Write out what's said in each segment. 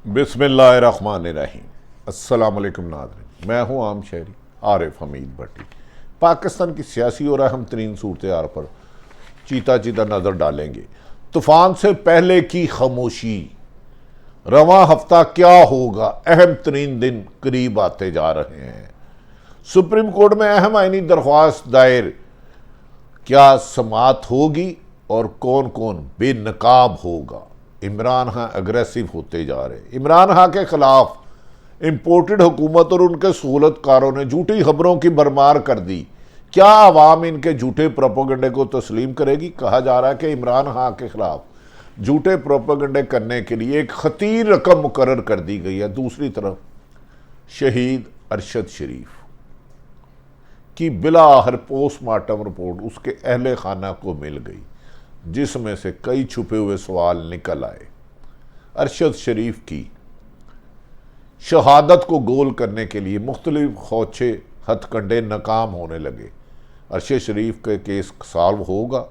बिस्मिल्लाहिर्रहमानिर्रहीम। अस्सलाम वालेकुम नाज़रीन, मैं हूँ आम शहरी आरिफ हमीद भट्टी। पाकिस्तान की सियासी और अहम तरीन सूरत पर चीता चीता नज़र डालेंगे। तूफ़ान से पहले की खामोशी, रवां हफ्ता क्या होगा, अहम तरीन दिन करीब आते जा रहे हैं। सुप्रीम कोर्ट में अहम आईनी दरख्वास्त दायर, क्या समाअत होगी और कौन कौन बेनकाब होगा। इमरान खान अग्रेसिव होते जा रहे। इमरान खान के खिलाफ इंपोर्टेड हुकूमत और उनके सहूलतकारों ने झूठी खबरों की भरमार कर दी। क्या आवाम इनके झूठे प्रोपेगेंडे को तस्लीम करेगी। कहा जा रहा है कि इमरान खान के खिलाफ झूठे प्रोपेगेंडे करने के लिए एक खतीर रकम मुकर्रर कर दी गई है। दूसरी तरफ शहीद अरशद शरीफ की बिला आखिर पोस्टमार्टम रिपोर्ट उसके अहले खाना को मिल गई, जिसमें से कई छुपे हुए सवाल निकल आए। अरशद शरीफ की शहादत को गोल करने के लिए मुख्तलिफ खोचे हथकंडे नाकाम होने लगे। अरशद शरीफ के केस सॉल्व होगा,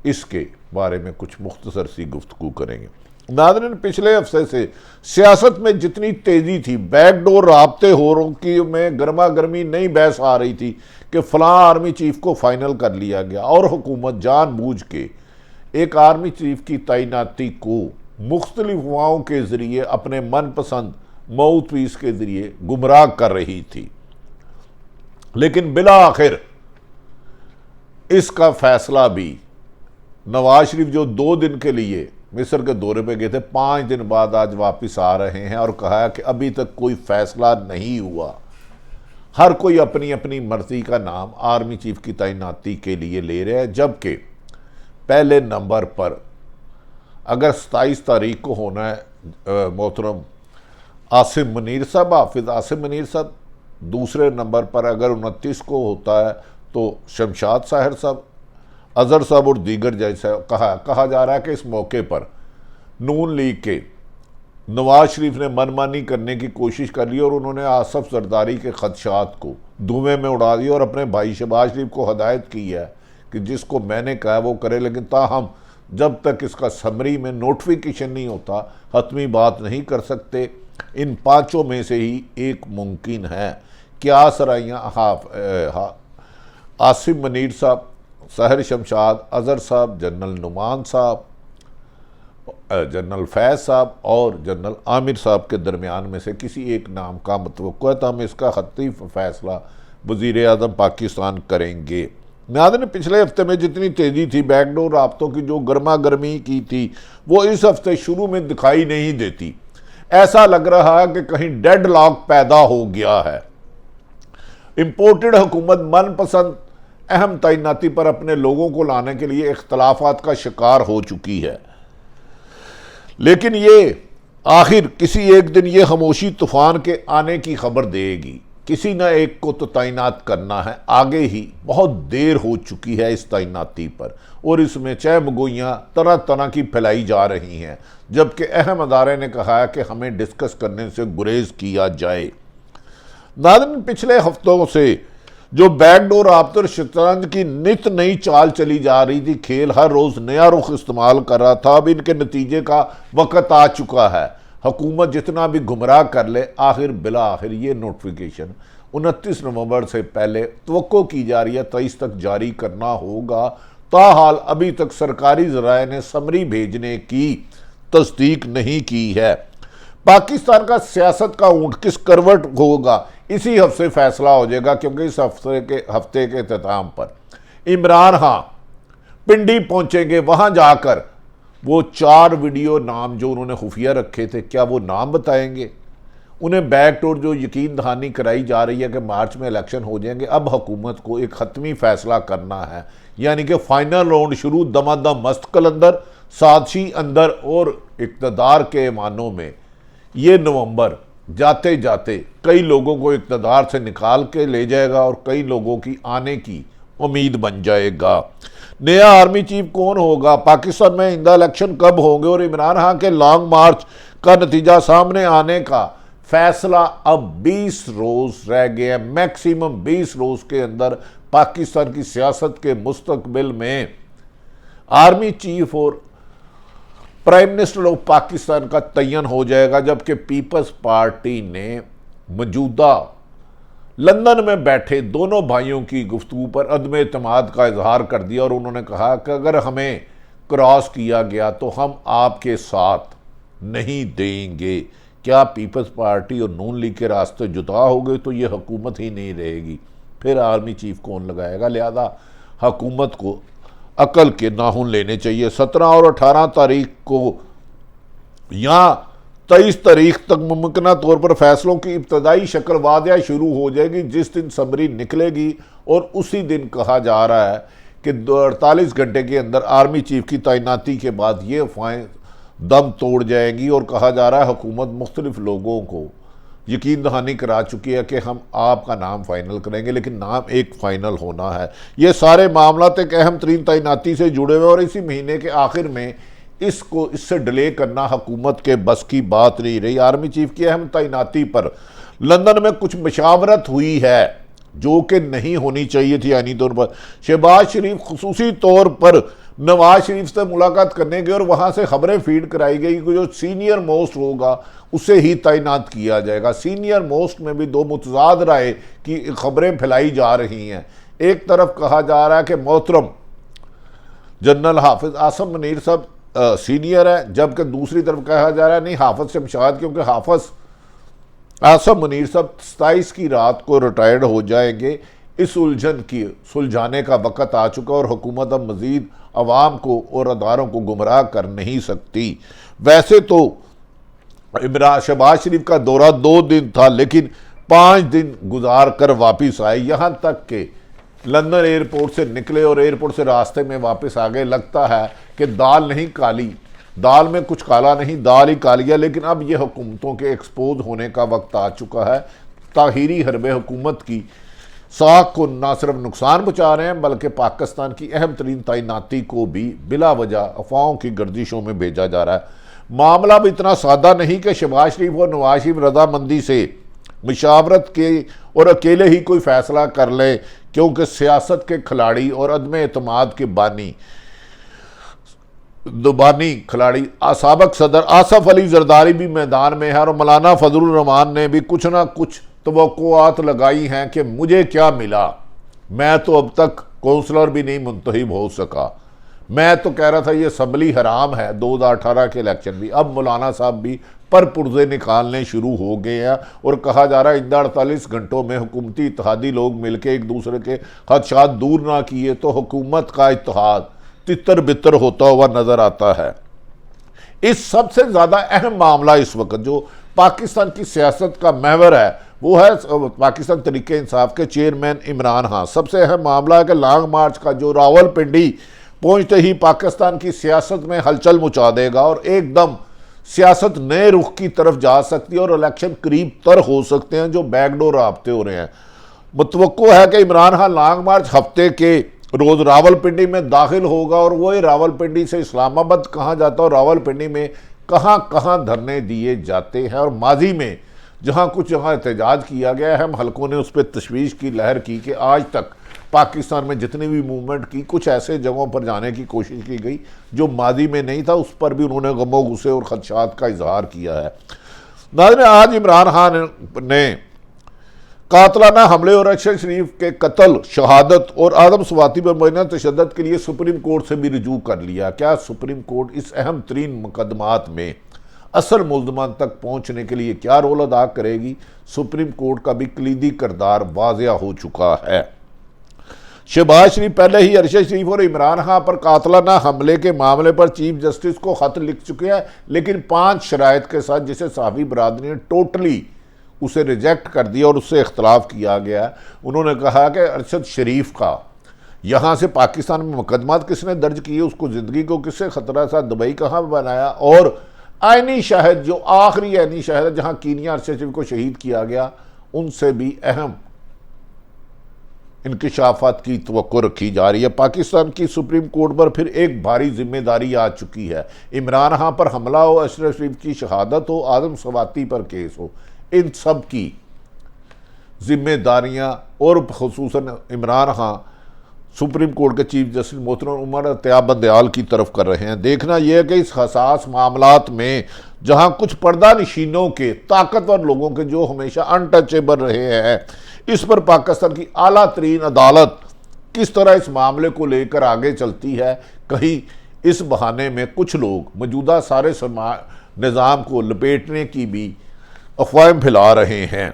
इसके बारे में कुछ मुख्तसर सी गुफ्तगू करेंगे। नाज़रीन, पिछले हफ्ते से सियासत में जितनी तेज़ी थी, बैकडोर राब्ते हो की में गर्मा गर्मी नई बहस आ रही थी कि फ़लाँ आर्मी चीफ को फाइनल कर लिया गया और हुकूमत जानबूझ के एक आर्मी चीफ की तैनाती को मुख्तलिफ हुआओं के ज़रिए अपने मनपसंद माउथपीस के ज़रिए गुमराह कर रही थी। लेकिन बिला आखिर इसका फैसला भी नवाज शरीफ, जो 2 दिन के लिए मिस्र के दौरे पे गए थे, 5 दिन बाद आज वापस आ रहे हैं और कहा है कि अभी तक कोई फैसला नहीं हुआ। हर कोई अपनी अपनी मर्जी का नाम आर्मी चीफ की तैनाती के लिए ले रहे हैं, जबकि पहले नंबर पर अगर 27 तारीख को होना है मोहतरम आसिम मुनीर साहब, हाफिज आसिम मुनीर साहब। दूसरे नंबर पर अगर 29 को होता है तो शमशाद साहिर साहब, अजहर साहब और दीगर जैसा कहा जा रहा है कि इस मौके पर नून लीग के नवाज शरीफ ने मनमानी करने की कोशिश कर ली और उन्होंने आसफ जरदारी के खदशात को धुएं में उड़ा दिया और अपने भाई शहबाज शरीफ को हदायत की है कि जिसको मैंने कहा वो करे, लेकिन ताहम जब तक इसका समरी में नोटिफिकेशन नहीं होता हतमी बात नहीं कर सकते। इन 5 में से ही एक मुमकिन है। क्या सराइयाँ आसिम मुनीर साहब, सहर शमशाद, अजहर साहब, जनरल नुमान साहब, जनरल फैज़ साहब और जनरल आमिर साहब के दरमियान में से किसी एक नाम का मतवक्को है, तो हम इसका खत्ती फैसला वज़ीर आज़म पाकिस्तान करेंगे। नाज़रीन, पिछले हफ्ते में जितनी तेज़ी थी बैकडोर राब्तों की, जो गर्मा गर्मी की थी, वो इस हफ्ते शुरू में दिखाई नहीं देती। ऐसा लग रहा है कि कहीं डेड लॉक पैदा हो गया है। इंपोर्टेड हुकूमत मनपसंद अहम तैनाती पर अपने लोगों को लाने के लिए इख्तलाफात का शिकार हो चुकी है। लेकिन ये आखिर किसी एक दिन ये खामोशी तूफान के आने की खबर देगी। किसी न एक को तो तैनात करना है। आगे ही बहुत देर हो चुकी है इस तैनाती पर और इसमें चहमगोइयाँ तरह तरह की फैलाई जा रही हैं, जबकि अहम अदारे ने कहा है कि हमें डिस्कस करने से गुरेज किया जाए। नाज़रीन, पिछले हफ्तों से जो बैकडोर राब्ता शतरंज की नित नई चाल चली जा रही थी, खेल हर रोज़ नया रुख इस्तेमाल कर रहा था, अब इनके नतीजे का वक़्त आ चुका है। हुकूमत जितना भी गुमराह कर ले, आखिर बिला आखिर ये नोटिफिकेशन 29 नवंबर से पहले तवक्को की जा रही है 23 तक जारी करना होगा। ताहाल अभी तक सरकारी ज़राए ने समरी भेजने की तस्दीक नहीं की है। पाकिस्तान का सियासत का ऊँट किस करवट होगा, इसी हफ्ते फैसला हो जाएगा, क्योंकि इस हफ्ते के इख्तिताम पर इमरान खान पिंडी पहुंचेंगे। वहां जाकर वो 4 वीडियो नाम जो उन्होंने खुफिया रखे थे, क्या वो नाम बताएंगे। उन्हें बैकडोर जो यकीन दहानी कराई जा रही है कि मार्च में इलेक्शन हो जाएंगे, अब हुकूमत को एक हतमी फैसला करना है, यानी कि फाइनल राउंड शुरू दमादम मस्त कलंदर सादशी अंदर और इक़्तिदार के मानों में ये नवंबर जाते जाते कई लोगों को इक़्तिदार से निकाल के ले जाएगा और कई लोगों की आने की उम्मीद बन जाएगा। नया आर्मी चीफ कौन होगा, पाकिस्तान में आइंदा इलेक्शन कब होंगे और इमरान खान के लॉन्ग मार्च का नतीजा सामने आने का फैसला अब 20 रोज़ रह गए हैं। मैक्सिमम 20 रोज़ के अंदर पाकिस्तान की सियासत के मुस्तकबिल में आर्मी चीफ और प्राइम मिनिस्टर ऑफ पाकिस्तान का तयन हो जाएगा, जबकि पीपल्स पार्टी ने मौजूदा लंदन में बैठे दोनों भाइयों की गुफ्तगू पर अदम एतमाद का इजहार कर दिया और उन्होंने कहा कि अगर हमें क्रॉस किया गया तो हम आपके साथ नहीं देंगे। क्या पीपल्स पार्टी और नून लीग के रास्ते जुदा हो गए तो ये हुकूमत ही नहीं रहेगी, फिर आर्मी चीफ कौन लगाएगा। लिहाजा हुकूमत को अकल के नाखून लेने चाहिए। 17 और 18 तारीख को या 23 तारीख तक मुमकिन तौर पर फैसलों की इब्तदाई शक्ल वादिया शुरू हो जाएगी, जिस दिन समरी निकलेगी और उसी दिन कहा जा रहा है कि 48 घंटे के अंदर आर्मी चीफ की तैनाती के बाद ये अफवाहें दम तोड़ जाएंगी और कहा जा रहा है हुकूमत मुख्तलिफ लोगों को यकीन दहानी करा चुकी है कि हम आपका नाम फाइनल करेंगे, लेकिन नाम एक फाइनल होना है। ये सारे मामला एक अहम तरीन तैनाती से जुड़े हुए और इसी महीने के आखिर में इससे डिले करना हुकूमत के बस की बात नहीं रही। आर्मी चीफ की अहम तैनाती पर लंदन में कुछ मशावरत हुई है जो कि नहीं होनी चाहिए थी। आईनी तौर पर शहबाज शरीफ खुसूसी तौर पर नवाज शरीफ से मुलाकात करने गए और वहां से खबरें फीड कराई गई कि जो सीनियर मोस्ट होगा उसे ही तैनात किया जाएगा। सीनियर मोस्ट में भी दो मुतजाद राय की खबरें फैलाई जा रही हैं। एक तरफ कहा जा रहा है कि मोहतरम जनरल हाफिज आसम मुनीर साहब सीनियर है, जबकि दूसरी तरफ कहा जा रहा है नहीं हाफिज शमशाद, क्योंकि हाफिज आसम मुनीर साहब 27 की रात को रिटायर्ड हो जाएंगे। इस उलझन की सुलझाने का वक़्त आ चुका और हुकूमत अब मजीद अवाम को और अदारों को गुमराह कर नहीं सकती। वैसे तो इमरान शहबाज शरीफ का दौरा 2 दिन था, लेकिन 5 दिन गुजार कर वापिस आए, यहाँ तक कि लंदन एयरपोर्ट से निकले और एयरपोर्ट से रास्ते में वापस आ गए। लगता है कि दाल नहीं काली, दाल में कुछ काला नहीं, दाल ही काली है। लेकिन अब यह हुकूमतों के एक्सपोज होने का वक्त आ चुका है। ताहीरी हरबे हुकूमत की साख को न सिर्फ नुकसान पहुँचा रहे हैं बल्कि पाकिस्तान की अहम तरीन तैनाती को भी बिला वजह अफवाहों की गर्दिशों में भेजा जा रहा है। मामला भी इतना सादा नहीं कि शहबाज शरीफ और नवाज शरीफ रजामंदी से मुशावरत के और अकेले ही कोई फैसला कर ले, क्योंकि सियासत के खिलाड़ी और अदम एतमाद के बानी खिलाड़ी साबिक सदर आसफ अली जरदारी भी मैदान में है और मौलाना फजलुर रहमान ने भी कुछ ना कुछ तवक्कुआत लगाई हैं कि मुझे क्या मिला, मैं तो अब तक कौंसलर भी नहीं मुंतखब हो सका, मैं तो कह रहा था ये असम्बली हराम है 2018 के इलेक्शन भी। अब मौलाना साहब भी पर पुर्जे निकालने शुरू हो गए हैं और कहा जा रहा है इंदा 48 घंटों में हुकूमती इत्तेहादी लोग मिलकर एक दूसरे के खदशात दूर ना किए तो हुकूमत का इत्तेहाद तितर बितर होता हुआ नजर आता है। इस सबसे ज्यादा अहम मामला इस वक्त जो पाकिस्तान की सियासत का महवर है वो है पाकिस्तान तरीके इंसाफ के चेयरमैन इमरान खान। सबसे अहम मामला है कि लॉन्ग मार्च का जो रावलपिंडी पहुंचते ही पाकिस्तान की सियासत में हलचल मचा देगा और एकदम सियासत नए रुख की तरफ जा सकती है और इलेक्शन करीब तर हो सकते हैं जो बैकडोर राब्ते हो रहे हैं। मुतवक्को है कि इमरान खान लॉन्ग मार्च हफ्ते के रोज रावलपिंडी में दाखिल होगा और वही रावलपिंडी से इस्लामाबाद कहाँ जाता है और रावलपिंडी में कहाँ कहाँ धरने दिए जाते हैं और माजी में जहाँ एहतजाज किया गया है, हम हलकों ने उस पर तशवीश की लहर की कि आज तक पाकिस्तान में जितनी भी मूवमेंट की कुछ ऐसे जगहों पर जाने की कोशिश की गई जो माजी में नहीं था, उस पर भी उन्होंने गमो गुस्से और खदशात का इजहार किया है। नाज़रीन, आज इमरान खान ने कातलाना हमले और अरशद शरीफ के कत्ल, शहादत और आदम स्वाति पर मुबैना तशद्दुद के लिए सुप्रीम कोर्ट से भी रुजू कर लिया। क्या सुप्रीम कोर्ट इस अहम तरीन मुकदमात में असल मुल्ज़मान तक पहुँचने के लिए क्या रोल अदा करेगी? सुप्रीम कोर्ट का भी कलीदी किरदार वाज़िया हो चुका है। शहबाज शरीफ पहले ही अरशद शरीफ और इमरान खान पर कातलाना हमले के मामले पर चीफ जस्टिस को खत लिख चुके हैं, लेकिन 5 शराइत के साथ जिसे सहाफ़ी बरादरी ने टोटली उसे रिजेक्ट कर दिया और उससे इख्तलाफ किया गया। उन्होंने कहा कि अरशद शरीफ का यहाँ से पाकिस्तान में मुकदमात किसने दर्ज किए, उसको ज़िंदगी को किससे ख़तरा था, दुबई कहाँ बनाया, और आइनी शाहिद जो आखिरी आइनी शाहिद है जहाँ कीनिया अरशद शरीफ को शहीद किया गया, उनसे भी अहम इंकिशाफात की तवक्को रखी जा रही है। पाकिस्तान की सुप्रीम कोर्ट पर फिर एक भारी जिम्मेदारी आ चुकी है। इमरान खान पर हमला हो, अरशद शरीफ की शहादत हो, आदम स्वाति पर केस हो, इन सब की जिम्मेदारियां और खुसूसन इमरान खान सुप्रीम कोर्ट के चीफ जस्टिस मोहतरम उमर अत्याब बंदयाल की तरफ कर रहे हैं। देखना यह है कि इस हसास मामलात में जहां कुछ पर्दा नशीनों के ताकतवर लोगों के जो हमेशा अनटचेबल रहे हैं, इस पर पाकिस्तान की आला तरीन अदालत किस तरह इस मामले को लेकर आगे चलती है। कहीं इस बहाने में कुछ लोग मौजूदा सारे निज़ाम को लपेटने की भी अफवाहें फैला रहे हैं।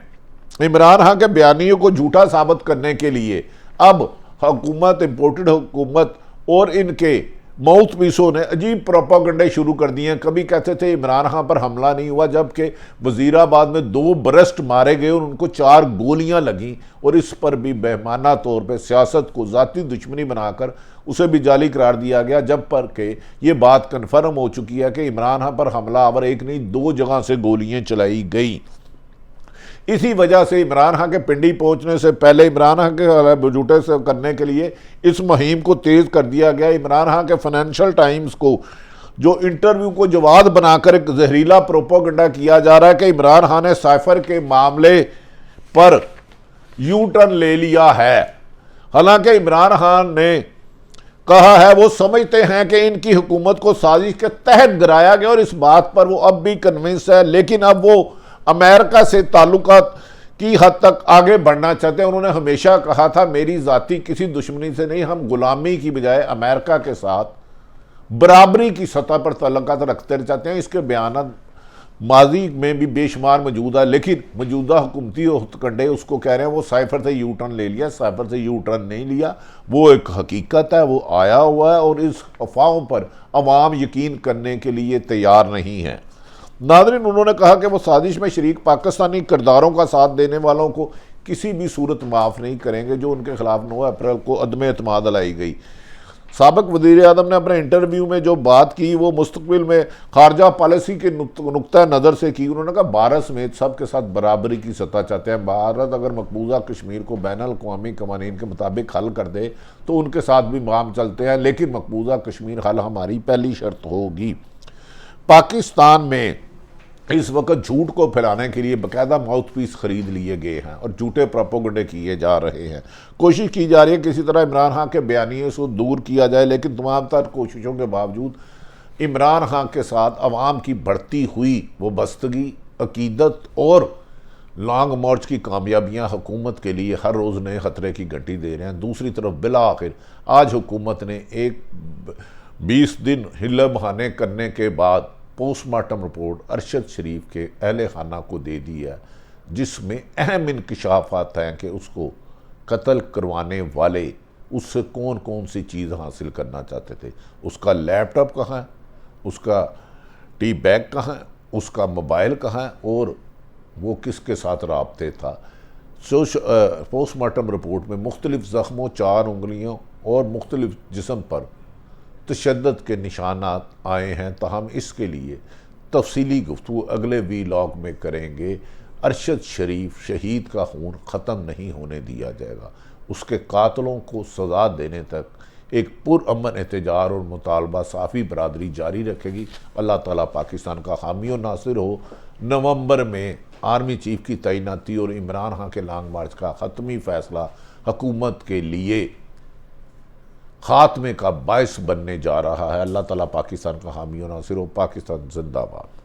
इमरान खान के बयानियों को झूठा साबित करने के लिए अब हुकूमत, इम्पोर्टेड हुकूमत और इनके माउथ पीसों ने अजीब प्रोपागंडे शुरू कर दिए हैं। कभी कहते थे इमरान खान पर हमला नहीं हुआ, जबकि वजीराबाद में 2 बरस्ट मारे गए और उनको 4 गोलियां लगीं, और इस पर भी बेमाना तौर पर सियासत को ज़ाती दुश्मनी बनाकर उसे भी जाली करार दिया गया, जब पर के ये बात कन्फर्म हो चुकी है कि इमरान खान पर हमला आवर एक नहीं 2 जगह से गोलियां चलाई गई। इसी वजह से इमरान खान के पिंडी पहुंचने से पहले इमरान खान के झूठे से करने के लिए इस मुहिम को तेज कर दिया गया। इमरान खान के फाइनेंशियल टाइम्स को जो इंटरव्यू को जवाब बनाकर एक जहरीला प्रोपोगंडा किया जा रहा है कि इमरान खान ने साइफर के मामले पर यू टर्न ले लिया है। हालांकि इमरान खान ने कहा है वो समझते हैं कि इनकी हुकूमत को साजिश के तहत गिराया गया और इस बात पर वो अब भी कन्विंस है, लेकिन अब वो अमेरिका से ताल्लुकात की हद तक आगे बढ़ना चाहते हैं। उन्होंने हमेशा कहा था मेरी जाती किसी दुश्मनी से नहीं, हम गुलामी की बजाय अमेरिका के साथ बराबरी की सतह पर ताल्लुकात रखते चाहते हैं। इसके बयान माजी में भी बेशुमार मौजूद है, लेकिन मौजूदा हुकूमती हथकंडे उसको कह रहे हैं वो साइफर से यू टर्न ले लिया। साइफर से यू टर्न नहीं लिया, वो एक हकीकत है, वो आया हुआ है और इस अफवाहों पर अवाम यकीन करने के लिए तैयार नहीं है। नाज़रीन, उन्होंने कहा कि वो साजिश में शरीक पाकिस्तानी किरदारों का साथ देने वालों को किसी भी सूरत माफ़ नहीं करेंगे जो उनके खिलाफ 9 अप्रैल को अदम एतमाद लाई गई। साबिक वज़ीर आज़म ने अपने इंटरव्यू में जो बात की वो मुस्तकबिल में खारजा पॉलिसी के नुक्ता नज़र से की। उन्होंने कहा भारत समेत सब के साथ बराबरी की सतह चाहते हैं। भारत अगर मकबूजा कश्मीर को बैन अल-अक़वामी कवानीन के मुताबिक हल कर दे तो उनके साथ भी माम चलते हैं, लेकिन मकबूजा कश्मीर हल हमारी पहली शर्त होगी। पाकिस्तान में इस वक्त झूठ को फैलाने के लिए बाकायदा माउथ पीस खरीद लिए गए हैं और झूठे प्रोपोगंडे किए जा रहे हैं। कोशिश की जा रही है किसी तरह इमरान खान के बयानियों से दूर किया जाए, लेकिन तमाम तर कोशिशों के बावजूद इमरान खान के साथ अवाम की बढ़ती हुई वाबस्तगी, अकीदत और लॉन्ग मार्च की कामयाबियां हुकूमत के लिए हर रोज़ नए खतरे की घंटी दे रहे हैं। दूसरी तरफ बिला आखिर आज हुकूमत ने एक 20 दिन हिले बहाने करने के बाद पोस्टमार्टम रिपोर्ट अरशद शरीफ के अहले खाना को दे दी है, जिसमें अहम इंकशाफात हैं कि उसको कत्ल करवाने वाले उससे कौन कौन सी चीज़ हासिल करना चाहते थे। उसका लैपटॉप कहाँ है, उसका टी बैग कहाँ है, उसका मोबाइल कहाँ है और वो किसके साथ राब्ते था। पोस्टमार्टम रिपोर्ट में मुख्तलिफ ज़ख्मों, 4 उंगलियों और मुख्तलिफ जिस्म पर तशद्दुद के निशानात आए हैं। तो हम इसके लिए तफसीली गुफ्तगू अगले वीलॉग में करेंगे। अरशद शरीफ शहीद का खून ख़त्म नहीं होने दिया जाएगा, उसके कातलों को सज़ा देने तक एक पुरअमन एहतजाज और मुतालबा साफ़ी बरादरी जारी रखेगी। अल्लाह ताला पाकिस्तान का हामी और नासिर हो। नवंबर में आर्मी चीफ की तैनाती और इमरान खान के लॉन्ग मार्च का ख़त्मी फ़ैसला हुकूमत के लिए खात्मे का बायस बनने जा रहा है। अल्लाह ताला पाकिस्तान का हामी और नासिर हो। पाकिस्तान जिंदाबाद।